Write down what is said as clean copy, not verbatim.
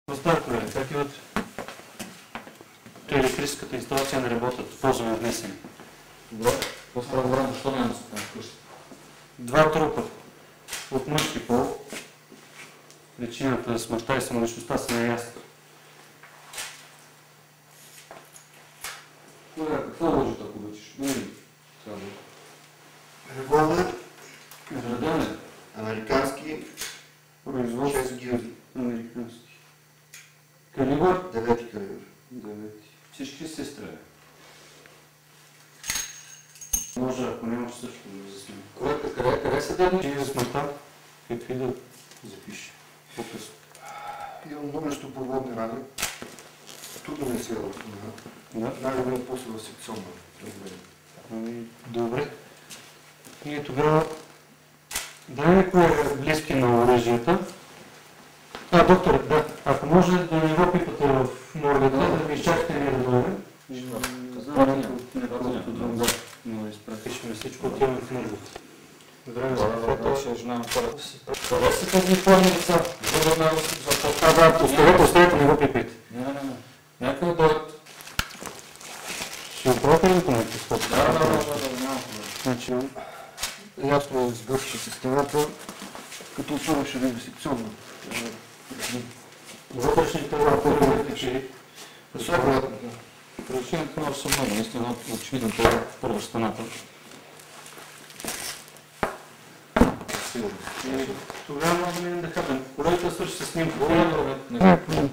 Възможно е, как и от електрическата инсталация не работят, ползваме внесени. Добре, по-става време, защо няма да се вкъщи? Два трупа от мъжки пол. Причината за смъртта и самоличността са неясни. Какво лъжат, ако обичаш? Револвер, Изреден американски, Производство 6 гилди, американски. Калибър 9 калибър. 9. всички се стрелят. Може, ако нямаш също да заснимем. Къде са дадени? Ти за смъртта, какви да запише по-късно. Имам множество проводни рани. Трудно ми се е възстановя. Да. Най-добре после в секционна. Добре. И тогава дай някой близки на оръжията. Доктор, да. Ако може да не го пипате в моргата, да ви изчакате ние да дойдем. Да, но изпратишме всичко, отиваме в моргата. Здраве за кафето. Ще жена на хората си. Това са тези форми деца. Оставете, не го пипайте. Не. Някой дойдат. Ще оправите ли по някакви сходки? Да, няма проблем. Значи, Ясно изгъвче системата, като отиваш в секционна. вътрешните лапори, че Причината много са много, наистина очевидно това е първа стената. тогава може да минем да хапнем. Колегата свърши с снимка. Не